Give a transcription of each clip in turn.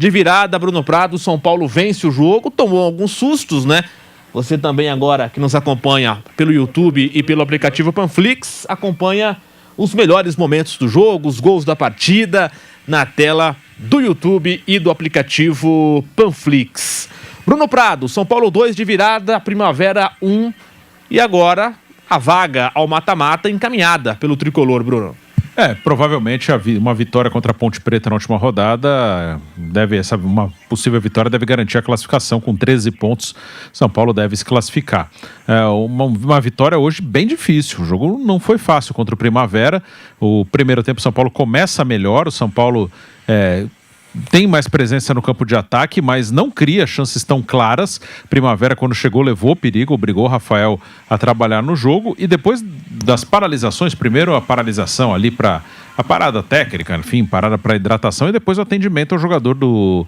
de virada, Bruno Prado. São Paulo vence o jogo, tomou alguns sustos, né? Você também agora que nos acompanha pelo YouTube e pelo aplicativo Panflix, acompanha os melhores momentos do jogo, os gols da partida na tela do YouTube e do aplicativo Panflix. Bruno Prado, São Paulo 2 de virada, Primavera 1 e agora a vaga ao mata-mata encaminhada pelo tricolor, Bruno. Provavelmente uma vitória contra a Ponte Preta na última rodada, uma possível vitória deve garantir a classificação com 13 pontos. São Paulo deve se classificar. Uma vitória hoje bem difícil. O jogo não foi fácil contra o Primavera. O primeiro tempo o São Paulo começa melhor. O São Paulo tem mais presença no campo de ataque, mas não cria chances tão claras. Primavera, quando chegou, levou perigo, obrigou o Rafael a trabalhar no jogo. E depois das paralisações, primeiro a paralisação ali para a parada técnica, enfim, parada para hidratação, e depois o atendimento ao jogador do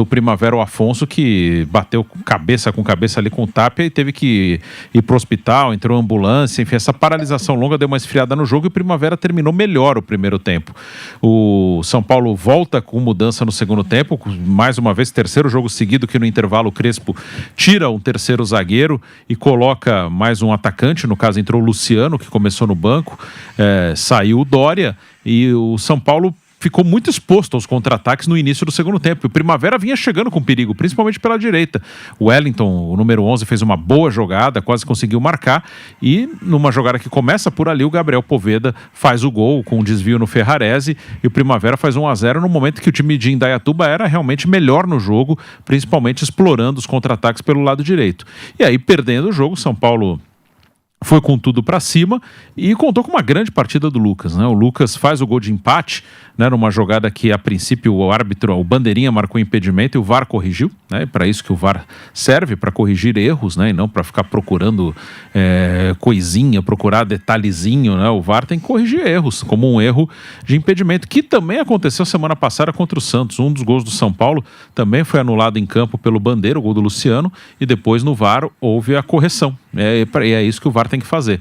Primavera, o Afonso, que bateu cabeça com cabeça ali com o Tapia e teve que ir pro hospital, entrou ambulância, enfim, essa paralisação longa deu uma esfriada no jogo e o Primavera terminou melhor o primeiro tempo. O São Paulo volta com mudança no segundo tempo, mais uma vez, terceiro jogo seguido que no intervalo o Crespo tira um terceiro zagueiro e coloca mais um atacante, no caso entrou o Luciano, que começou no banco, saiu o Dória, e o São Paulo ficou muito exposto aos contra-ataques no início do segundo tempo. O Primavera vinha chegando com perigo, principalmente pela direita. O Wellington, o número 11, fez uma boa jogada, quase conseguiu marcar, e numa jogada que começa por ali, o Gabriel Poveda faz o gol com um desvio no Ferrarese, e o Primavera faz 1-0 no momento que o time de Indaiatuba era realmente melhor no jogo, principalmente explorando os contra-ataques pelo lado direito. E aí, perdendo o jogo, São Paulo foi com tudo para cima e contou com uma grande partida do Lucas, né? O Lucas faz o gol de empate, né? Numa jogada que a princípio o bandeirinha marcou impedimento e o VAR corrigiu, né? Para isso que o VAR serve, para corrigir erros, né? E não para ficar procurando coisinha, procurar detalhezinho, né? O VAR tem que corrigir erros, como um erro de impedimento, que também aconteceu semana passada contra o Santos. Um dos gols do São Paulo também foi anulado em campo pelo Bandeira, o gol do Luciano, e depois no VAR houve a correção. É isso que o VAR tem que fazer.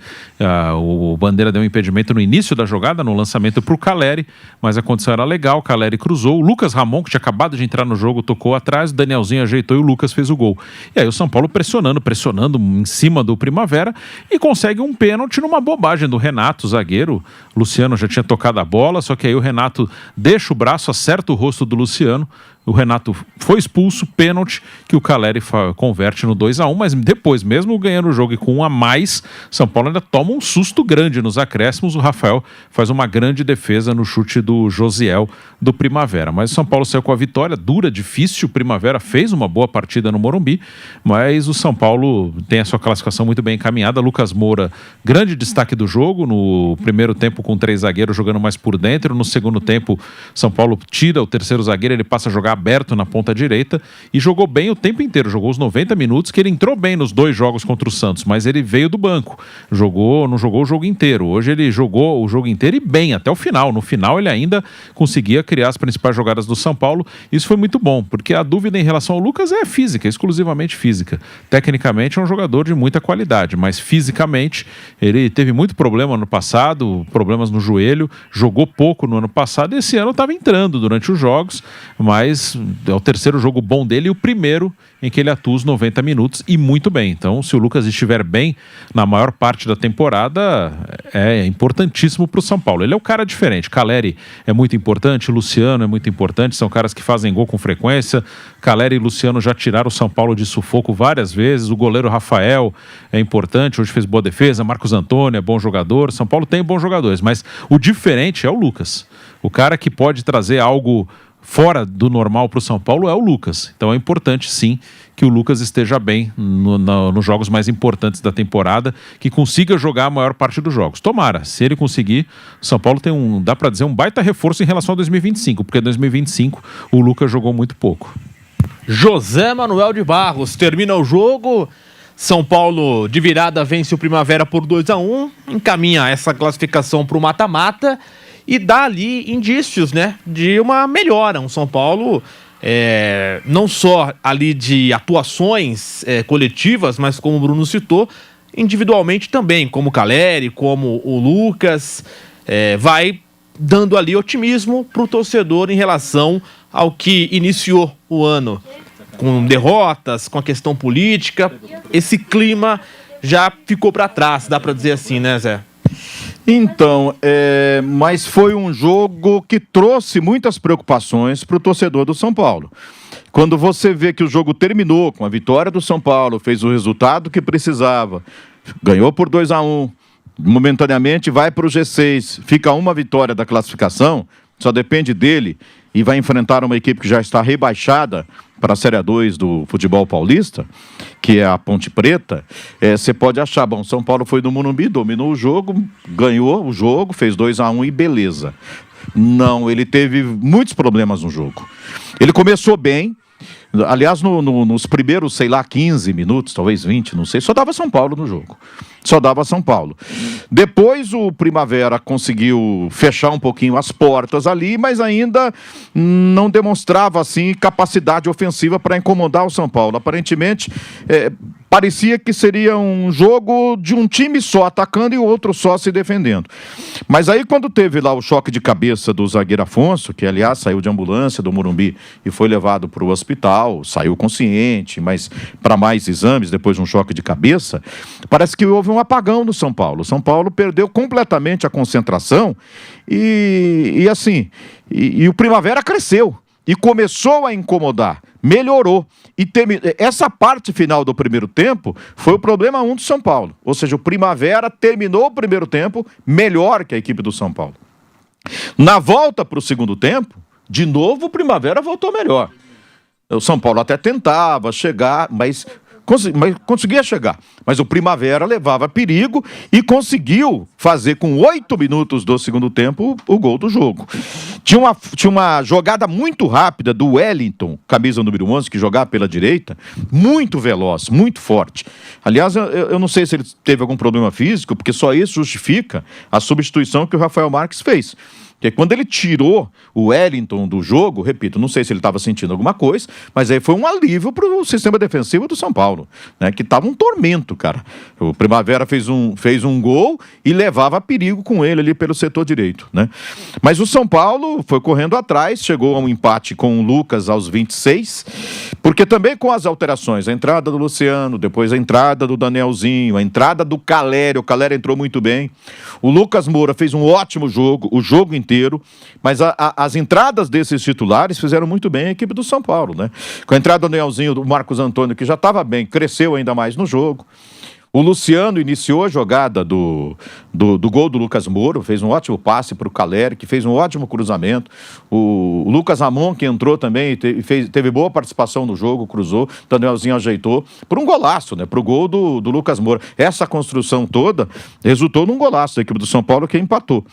O Bandeira deu um impedimento no início da jogada, no lançamento para o Caleri, mas a condição era legal, o Caleri cruzou, o Lucas Ramon, que tinha acabado de entrar no jogo, tocou atrás, o Danielzinho ajeitou e o Lucas fez o gol. E aí o São Paulo pressionando em cima do Primavera e consegue um pênalti numa bobagem do Renato, o zagueiro. O Luciano já tinha tocado a bola, só que aí o Renato deixa o braço, acerta o rosto do Luciano. O Renato foi expulso, pênalti, que o Caleri converte no 2-1, mas depois, mesmo ganhando o jogo e com 1 a mais, São Paulo ainda toma um susto grande nos acréscimos. O Rafael faz uma grande defesa no chute do Josiel do Primavera. Mas o São Paulo saiu com a vitória, dura, difícil. O Primavera fez uma boa partida no Morumbi, mas o São Paulo tem a sua classificação muito bem encaminhada. Lucas Moura, grande destaque do jogo, no primeiro tempo com 3 zagueiros jogando mais por dentro. No segundo tempo, São Paulo tira o terceiro zagueiro, ele passa a jogar aberto na ponta direita e jogou bem o tempo inteiro, jogou os 90 minutos, que ele entrou bem nos 2 jogos contra o Santos, mas ele veio do banco, não jogou o jogo inteiro. Hoje ele jogou o jogo inteiro e bem, até o final. No final ele ainda conseguia criar as principais jogadas do São Paulo. Isso foi muito bom, porque a dúvida em relação ao Lucas é física, exclusivamente física. Tecnicamente é um jogador de muita qualidade, mas fisicamente ele teve muito problema no passado, problemas no joelho, jogou pouco no ano passado e esse ano estava entrando durante os jogos, mas é o terceiro jogo bom dele e o primeiro em que ele atua os 90 minutos e muito bem. Então, se o Lucas estiver bem na maior parte da temporada, é importantíssimo para o São Paulo. Ele é um cara diferente. Caleri é muito importante, Luciano é muito importante, são caras que fazem gol com frequência. Caleri e Luciano já tiraram o São Paulo de sufoco várias vezes. O goleiro Rafael é importante, hoje fez boa defesa. Marcos Antônio é bom jogador. São Paulo tem bons jogadores, mas o diferente é o Lucas. O cara que pode trazer algo fora do normal para o São Paulo é o Lucas. Então é importante sim que o Lucas esteja bem nos jogos mais importantes da temporada, que consiga jogar a maior parte dos jogos. Tomara, se ele conseguir, o São Paulo tem dá para dizer, um baita reforço em relação a 2025, porque em 2025 o Lucas jogou muito pouco. José Manuel de Barros, termina o jogo, São Paulo de virada vence o Primavera por 2-1, encaminha essa classificação para o mata-mata, e dá ali indícios, né, de uma melhora. Um São Paulo não só ali de atuações coletivas, mas como o Bruno citou, individualmente também, como o Caleri, como o Lucas, vai dando ali otimismo para o torcedor em relação ao que iniciou o ano, com derrotas, com a questão política. Esse clima já ficou para trás, dá para dizer assim, né, Zé? Então, mas foi um jogo que trouxe muitas preocupações para o torcedor do São Paulo. Quando você vê que o jogo terminou com a vitória do São Paulo, fez o resultado que precisava, ganhou por 2-1, momentaneamente vai para o G6, fica uma vitória da classificação, só depende dele, e vai enfrentar uma equipe que já está rebaixada para a Série A2 do futebol paulista, que é a Ponte Preta. Você pode achar, bom, São Paulo foi do Morumbi, dominou o jogo, ganhou o jogo, fez 2-1 e beleza. Não, ele teve muitos problemas no jogo. Ele começou bem, aliás, nos primeiros, 15 minutos, talvez 20, não sei, só dava São Paulo no jogo. Só dava São Paulo. Depois o Primavera conseguiu fechar um pouquinho as portas ali, mas ainda não demonstrava, assim, capacidade ofensiva para incomodar o São Paulo. Aparentemente, parecia que seria um jogo de um time só atacando e o outro só se defendendo. Mas aí quando teve lá o choque de cabeça do zagueiro Afonso, que aliás saiu de ambulância do Morumbi e foi levado para o hospital, saiu consciente, mas para mais exames depois de um choque de cabeça, parece que houve um apagão no São Paulo. O São Paulo perdeu completamente a concentração e o Primavera cresceu e começou a incomodar, melhorou. Essa parte final do primeiro tempo foi o problema 1 do São Paulo. Ou seja, o Primavera terminou o primeiro tempo melhor que a equipe do São Paulo. Na volta para o segundo tempo, de novo o Primavera voltou melhor. O São Paulo até tentava chegar, mas conseguia chegar. Mas o Primavera levava perigo e conseguiu fazer com 8 minutos do segundo tempo o gol do jogo. Tinha uma jogada muito rápida do Wellington, camisa número 11, que jogava pela direita, muito veloz, muito forte. Aliás, eu não sei se ele teve algum problema físico, porque só isso justifica a substituição que o Rafael Marques fez. Porque quando ele tirou o Wellington do jogo, repito, não sei se ele estava sentindo alguma coisa, mas aí foi um alívio para o sistema defensivo do São Paulo, né, que estava um tormento, cara. O Primavera fez um gol e levava perigo com ele ali pelo setor direito, né? Mas o São Paulo foi correndo atrás, chegou a um empate com o Lucas aos 26, porque também com as alterações, a entrada do Luciano, depois a entrada do Danielzinho, a entrada do Calério, o Calério entrou muito bem, o Lucas Moura fez um ótimo jogo, o jogo inteiro, mas as entradas desses titulares fizeram muito bem a equipe do São Paulo, né? Com a entrada do Danielzinho, do Marcos Antônio, que já estava bem, cresceu ainda mais no jogo. O Luciano iniciou a jogada do gol do Lucas Moura, fez um ótimo passe para o Caleri, que fez um ótimo cruzamento. O Lucas Ramon, que entrou também, teve boa participação no jogo, cruzou, o Danielzinho ajeitou, por um golaço, né? Para o gol do Lucas Moura. Essa construção toda resultou num golaço da equipe do São Paulo, que empatou.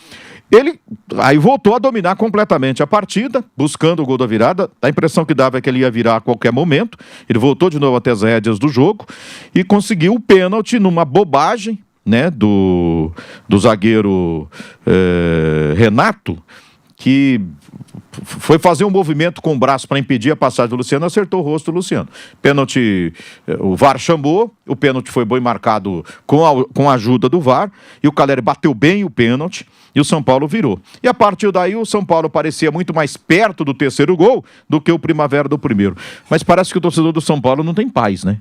Ele aí voltou a dominar completamente a partida, buscando o gol da virada. A impressão que dava é que ele ia virar a qualquer momento. Ele voltou de novo até as rédeas do jogo e conseguiu o pênalti numa bobagem, né, do zagueiro Renato, que foi fazer um movimento com o braço para impedir a passagem do Luciano, acertou o rosto do Luciano. Pênalti, o VAR chamou, o pênalti foi bem marcado com a ajuda do VAR, e o Caleri bateu bem o pênalti, e o São Paulo virou. E a partir daí o São Paulo parecia muito mais perto do terceiro gol do que o Primavera do primeiro. Mas parece que o torcedor do São Paulo não tem paz, né?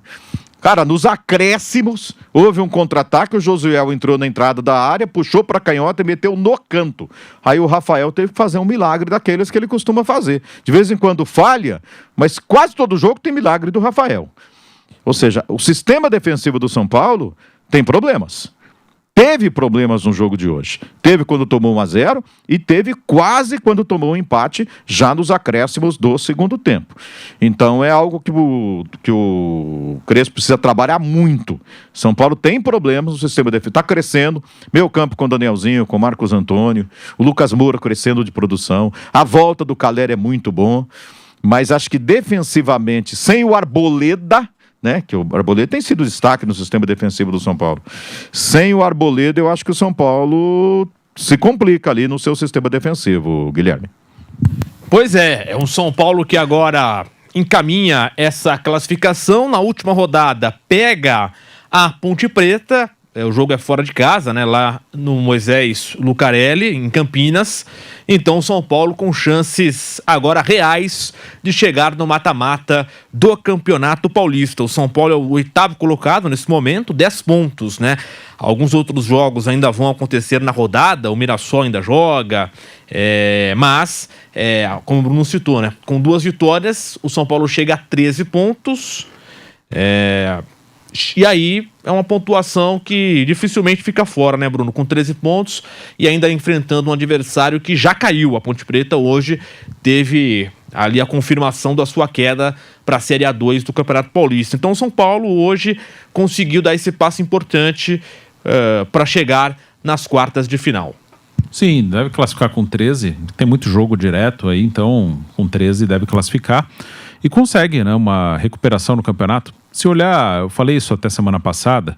Cara, nos acréscimos, houve um contra-ataque, o Josuel entrou na entrada da área, puxou para a canhota e meteu no canto. Aí o Rafael teve que fazer um milagre daqueles que ele costuma fazer. De vez em quando falha, mas quase todo jogo tem milagre do Rafael. Ou seja, o sistema defensivo do São Paulo tem problemas. Teve problemas no jogo de hoje. Teve quando tomou 1-0 e teve quase quando tomou um empate já nos acréscimos do segundo tempo. Então é algo que o Crespo precisa trabalhar muito. São Paulo tem problemas no sistema defensivo. Está crescendo. Meio campo com o Danielzinho, com o Marcos Antônio. O Lucas Moura crescendo de produção. A volta do Caleri é muito bom. Mas acho que defensivamente, sem o Arboleda, né, que o Arboleda tem sido destaque no sistema defensivo do São Paulo. Sem o Arboleda, eu acho que o São Paulo se complica ali no seu sistema defensivo, Guilherme. Pois é um São Paulo que agora encaminha essa classificação. Na última rodada pega a Ponte Preta O jogo é fora de casa, né? Lá no Moisés Lucarelli, em Campinas. Então, o São Paulo com chances agora reais de chegar no mata-mata do Campeonato Paulista. O São Paulo é o 8º colocado nesse momento, 10 pontos, né? Alguns outros jogos ainda vão acontecer na rodada, o Mirassol ainda joga, mas, como o Bruno citou, né? Com 2 vitórias, o São Paulo chega a 13 pontos. E aí é uma pontuação que dificilmente fica fora, né, Bruno? Com 13 pontos e ainda enfrentando um adversário que já caiu. A Ponte Preta hoje teve ali a confirmação da sua queda para a Série A2 do Campeonato Paulista. Então o São Paulo hoje conseguiu dar esse passo importante para chegar nas quartas de final. Sim, deve classificar com 13. Tem muito jogo direto aí, então com 13 deve classificar. E consegue, né, uma recuperação no campeonato. Se olhar, eu falei isso até semana passada,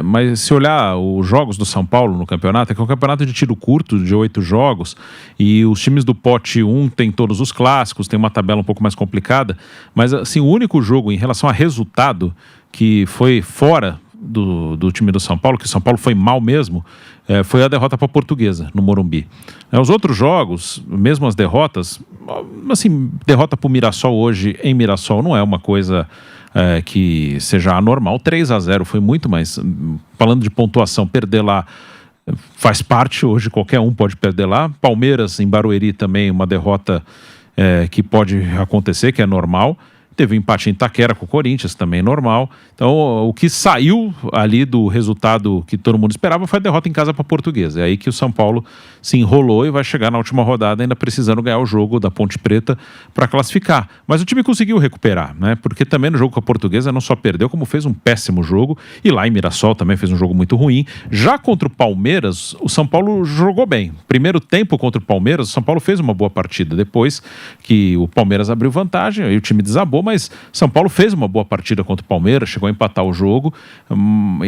mas se olhar os jogos do São Paulo no campeonato, é que é um campeonato de tiro curto, de 8 jogos, e os times do pote 1 tem todos os clássicos, tem uma tabela um pouco mais complicada, mas assim, o único jogo em relação a resultado que foi fora do time do São Paulo, que o São Paulo foi mal mesmo, foi a derrota para a Portuguesa, no Morumbi. Os outros jogos, mesmo as derrotas, assim, derrota para o Mirassol hoje em Mirassol não é uma coisa que seja anormal. 3-0 foi muito, mas falando de pontuação, perder lá faz parte hoje, qualquer um pode perder lá. Palmeiras em Barueri também, uma derrota que pode acontecer, que é normal. Teve um empate em Itaquera com o Corinthians, também normal. Então, o que saiu ali do resultado que todo mundo esperava foi a derrota em casa para a Portuguesa. É aí que o São Paulo se enrolou e vai chegar na última rodada ainda precisando ganhar o jogo da Ponte Preta para classificar. Mas o time conseguiu recuperar, né? Porque também no jogo com a Portuguesa não só perdeu, como fez um péssimo jogo. E lá em Mirassol também fez um jogo muito ruim. Já contra o Palmeiras, o São Paulo jogou bem. Primeiro tempo contra o Palmeiras, o São Paulo fez uma boa partida. Depois que o Palmeiras abriu vantagem, aí o time desabou, mas São Paulo fez uma boa partida contra o Palmeiras, chegou a empatar o jogo,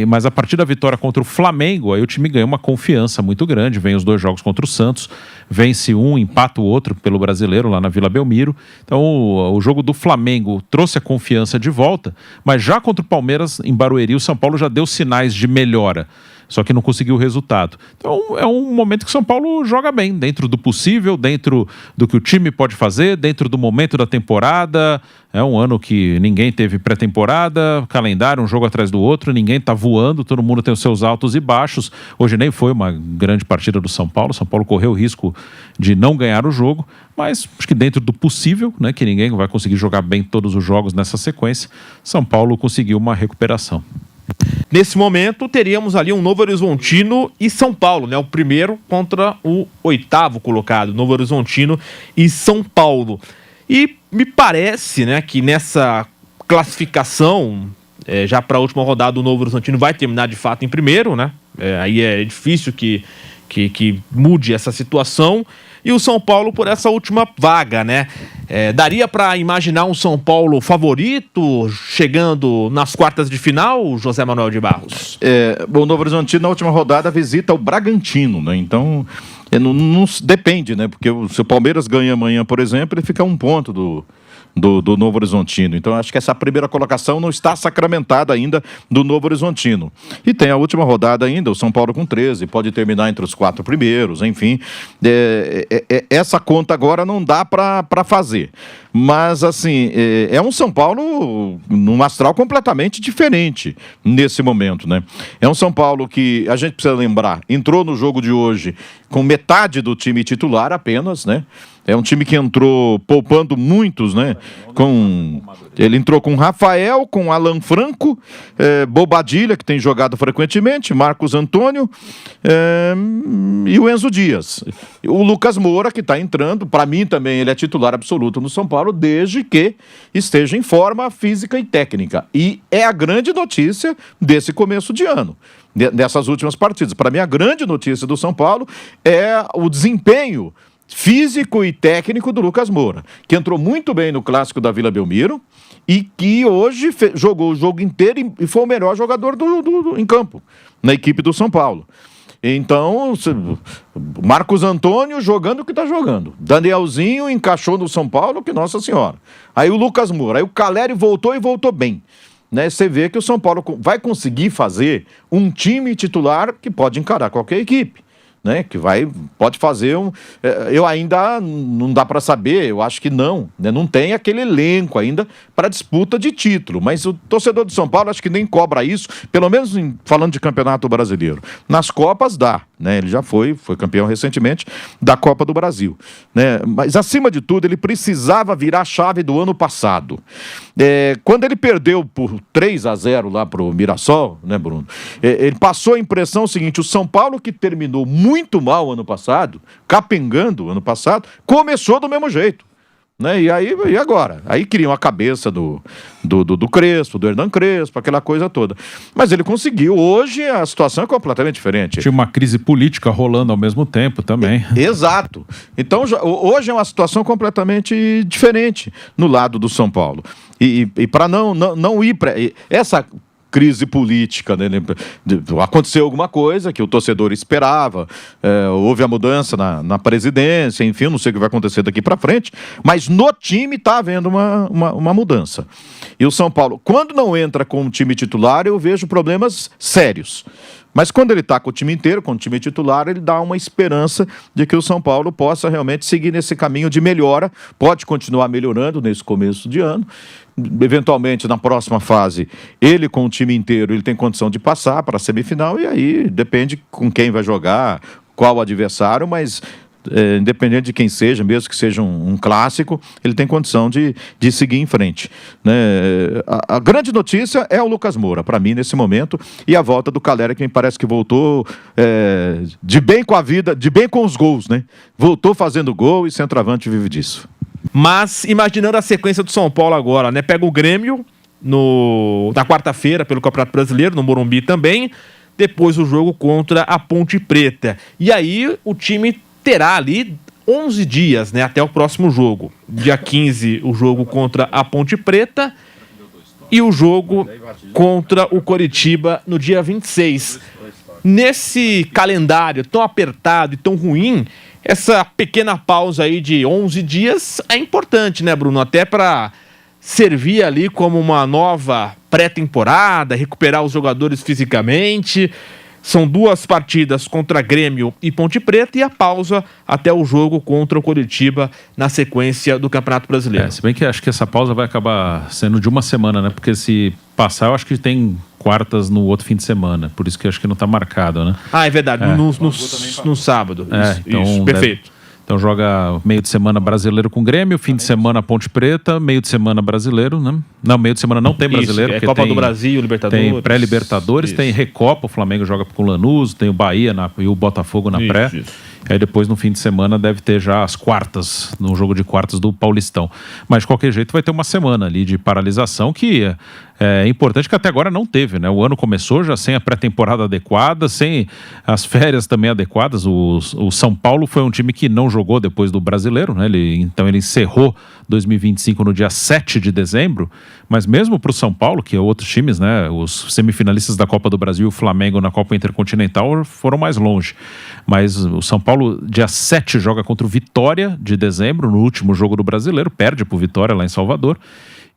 mas a partir da vitória contra o Flamengo, aí o time ganhou uma confiança muito grande. Vem os 2 jogos contra o Santos, vence um, empata o outro pelo Brasileiro lá na Vila Belmiro. Então o jogo do Flamengo trouxe a confiança de volta, mas já contra o Palmeiras em Barueri, o São Paulo já deu sinais de melhora, só que não conseguiu o resultado. Então é um momento que o São Paulo joga bem, dentro do possível, dentro do que o time pode fazer, dentro do momento da temporada. É um ano que ninguém teve pré-temporada, calendário, um jogo atrás do outro, ninguém está voando, todo mundo tem os seus altos e baixos. Hoje nem foi uma grande partida do São Paulo, o São Paulo correu o risco de não ganhar o jogo, mas acho que dentro do possível, né, que ninguém vai conseguir jogar bem todos os jogos nessa sequência, São Paulo conseguiu uma recuperação. Nesse momento, teríamos ali um Novo Horizontino e São Paulo, né? O primeiro contra o 8º colocado, Novo Horizontino e São Paulo. E me parece, né, que nessa classificação, já para a última rodada, o Novo Horizontino vai terminar de fato em primeiro, né? Aí é difícil que mude essa situação. E o São Paulo por essa última vaga, né? Daria para imaginar um São Paulo favorito chegando nas quartas de final, José Manuel de Barros? O Novo Horizontino na última rodada visita o Bragantino, né? Então não depende, né? Porque se o Palmeiras ganha amanhã, por exemplo, ele fica a 1 ponto do Novo Horizontino. Então acho que essa primeira colocação não está sacramentada ainda do Novo Horizontino. E tem a última rodada ainda, o São Paulo com 13, pode terminar entre os 4 primeiros, enfim. Essa conta agora não dá para fazer. Mas, assim, é um São Paulo num astral completamente diferente nesse momento, né? É um São Paulo que, a gente precisa lembrar, entrou no jogo de hoje com metade do time titular apenas, né? É um time que entrou poupando muitos, né? Ele entrou com Rafael, com Alan Franco, Bobadilha, que tem jogado frequentemente, Marcos Antônio e o Enzo Dias. O Lucas Moura, que está entrando, para mim também ele é titular absoluto no São Paulo, desde que esteja em forma física e técnica. E é a grande notícia desse começo de ano, dessas últimas partidas. Para mim, a grande notícia do São Paulo é o desempenho físico e técnico do Lucas Moura, que entrou muito bem no Clássico da Vila Belmiro e que hoje jogou o jogo inteiro e foi o melhor jogador em campo, na equipe do São Paulo. Então, Marcos Antônio jogando o que está jogando. Danielzinho encaixou no São Paulo, que Nossa Senhora. Aí o Lucas Moura, aí o Caleri voltou e voltou bem. né, você vê que o São Paulo vai conseguir fazer um time titular que pode encarar qualquer equipe, né, que pode fazer eu ainda não dá para saber, eu acho que não, né, não tem aquele elenco ainda para disputa de título, mas o torcedor do São Paulo acho que nem cobra isso, pelo menos falando de Campeonato Brasileiro. Nas Copas dá, né, ele já foi campeão recentemente da Copa do Brasil, né, mas acima de tudo ele precisava virar a chave do ano passado. Quando ele perdeu por 3-0 lá pro Mirassol, né, Bruno, ele passou a impressão seguinte: o São Paulo, que terminou muito mal ano passado, capengando ano passado, começou do mesmo jeito, né? E agora? Aí queriam a cabeça do Crespo, do Hernan Crespo, aquela coisa toda. Mas ele conseguiu. Hoje a situação é completamente diferente. Tinha uma crise política rolando ao mesmo tempo também. Exato. Então hoje é uma situação completamente diferente no lado do São Paulo. E para não ir para essa crise política, né? Aconteceu alguma coisa que o torcedor esperava, houve a mudança na presidência, enfim, não sei o que vai acontecer daqui para frente, mas no time está havendo uma mudança. E o São Paulo, quando não entra com o time titular, eu vejo problemas sérios. Mas quando ele está com o time inteiro, com o time titular, ele dá uma esperança de que o São Paulo possa realmente seguir nesse caminho de melhora, pode continuar melhorando nesse começo de ano. Eventualmente, na próxima fase, ele com o time inteiro, ele tem condição de passar para a semifinal, e aí depende com quem vai jogar, qual o adversário, mas independente de quem seja, mesmo que seja um clássico, ele tem condição de seguir em frente, né? A grande notícia é o Lucas Moura, para mim, nesse momento, e a volta do Calera, que me parece que voltou de bem com a vida, de bem com os gols, né? Voltou fazendo gol e centroavante vive disso. Mas imaginando a sequência do São Paulo agora, né? Pega o Grêmio na quarta-feira pelo Campeonato Brasileiro, no Morumbi também, depois o jogo contra a Ponte Preta. E aí o time terá ali 11 dias, né, até o próximo jogo. Dia 15, o jogo contra a Ponte Preta e o jogo contra o Coritiba no dia 26. Nesse calendário tão apertado e tão ruim, essa pequena pausa aí de 11 dias é importante, né, Bruno? Até para servir ali como uma nova pré-temporada, recuperar os jogadores fisicamente. São 2 partidas contra Grêmio e Ponte Preta e a pausa até o jogo contra o Coritiba na sequência do Campeonato Brasileiro. Se bem que acho que essa pausa vai acabar sendo de uma semana, né? Porque se passar, eu acho que tem quartas no outro fim de semana. Por isso que acho que não está marcado, né? Ah, é verdade. No sábado. Isso, perfeito. Então joga meio de semana Brasileiro com Grêmio, fim de semana Ponte Preta, meio de semana Brasileiro, né? Não, meio de semana não tem Brasileiro. Isso, Copa do Brasil, Libertadores. Tem pré-Libertadores, tem Recopa, o Flamengo joga com o Lanús, tem o Bahia e o Botafogo na pré. Aí depois no fim de semana deve ter já as quartas, no jogo de quartas do Paulistão. Mas de qualquer jeito vai ter uma semana ali de paralisação que é importante, que até agora não teve, né? O ano começou já sem a pré-temporada adequada, sem as férias também adequadas. O São Paulo foi um time que não jogou depois do Brasileiro, né? Então ele encerrou 2025 no dia 7 de dezembro, mas mesmo para o São Paulo, que é outros times, né? Os semifinalistas da Copa do Brasil e o Flamengo na Copa Intercontinental foram mais longe. Mas o São Paulo, dia 7, joga contra o Vitória de dezembro, no último jogo do Brasileiro, perde para o Vitória lá em Salvador,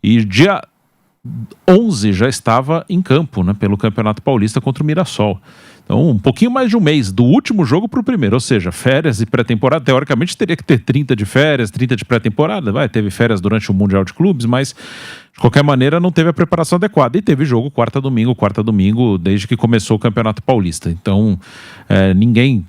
e dia 11 já estava em campo, né, pelo Campeonato Paulista contra o Mirassol. Então, um pouquinho mais de um mês do último jogo para o primeiro, ou seja, férias e pré-temporada. Teoricamente teria que ter 30 de férias, 30 de pré-temporada. Teve férias durante o Mundial de Clubes, mas de qualquer maneira não teve a preparação adequada. E teve jogo quarta domingo, desde que começou o Campeonato Paulista. Então, ninguém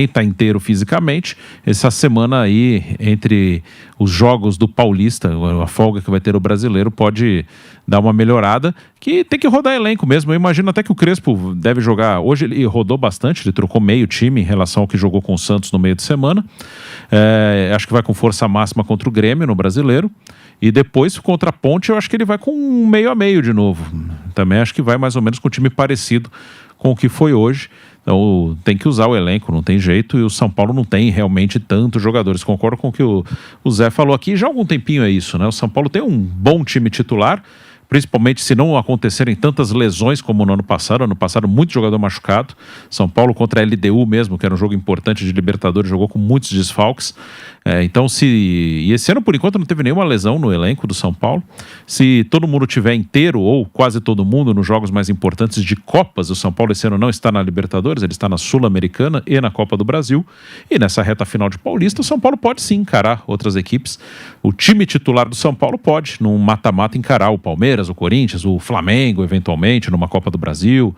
está inteiro fisicamente. Essa semana aí, entre os jogos do Paulista, a folga que vai ter o Brasileiro, pode dar uma melhorada, que tem que rodar elenco mesmo. Eu imagino até que o Crespo deve jogar. Hoje ele rodou bastante, ele trocou meio time em relação ao que jogou com o Santos no meio de semana. Acho que vai com força máxima contra o Grêmio no Brasileiro. E depois, contra a Ponte, eu acho que ele vai com um meio a meio de novo. Também acho que vai mais ou menos com um time parecido com o que foi hoje. Então tem que usar o elenco, não tem jeito. E o São Paulo não tem realmente tantos jogadores. Concordo com o que o Zé falou aqui. Já há algum tempinho é isso, né? O São Paulo tem um bom time titular, principalmente se não acontecerem tantas lesões como no ano passado. Ano passado, muito jogador machucado. São Paulo contra a LDU mesmo, que era um jogo importante de Libertadores, jogou com muitos desfalques. Então, e esse ano, por enquanto, não teve nenhuma lesão no elenco do São Paulo. Se todo mundo tiver inteiro, ou quase todo mundo, nos jogos mais importantes de Copas, o São Paulo esse ano não está na Libertadores, ele está na Sul-Americana e na Copa do Brasil. E nessa reta final de Paulista, o São Paulo pode sim encarar outras equipes. O time titular do São Paulo pode, num mata-mata, encarar o Palmeiras, o Corinthians, o Flamengo, eventualmente, numa Copa do Brasil.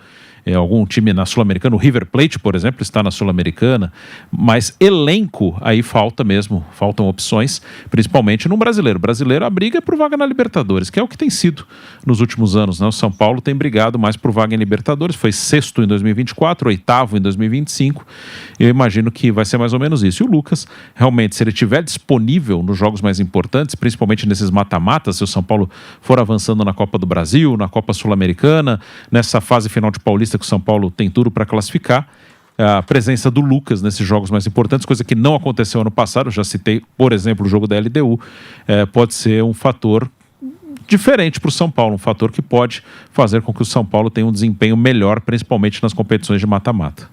Algum time na Sul-Americana, o River Plate, por exemplo, está na Sul-Americana, mas elenco aí faltam opções, principalmente no brasileiro. O brasileiro, a briga é por vaga na Libertadores, que é o que tem sido nos últimos anos, né? O São Paulo tem brigado mais por vaga em Libertadores, foi 6º em 2024, 8º em 2025, eu imagino que vai ser mais ou menos isso. E o Lucas, realmente, se ele estiver disponível nos jogos mais importantes, principalmente nesses mata-matas, se o São Paulo for avançando na Copa do Brasil, na Copa Sul-Americana, nessa fase final de Paulista, que o São Paulo tem tudo para classificar, a presença do Lucas nesses jogos mais importantes, coisa que não aconteceu ano passado, eu já citei, por exemplo, o jogo da LDU, pode ser um fator diferente para o São Paulo, um fator que pode fazer com que o São Paulo tenha um desempenho melhor, principalmente nas competições de mata-mata.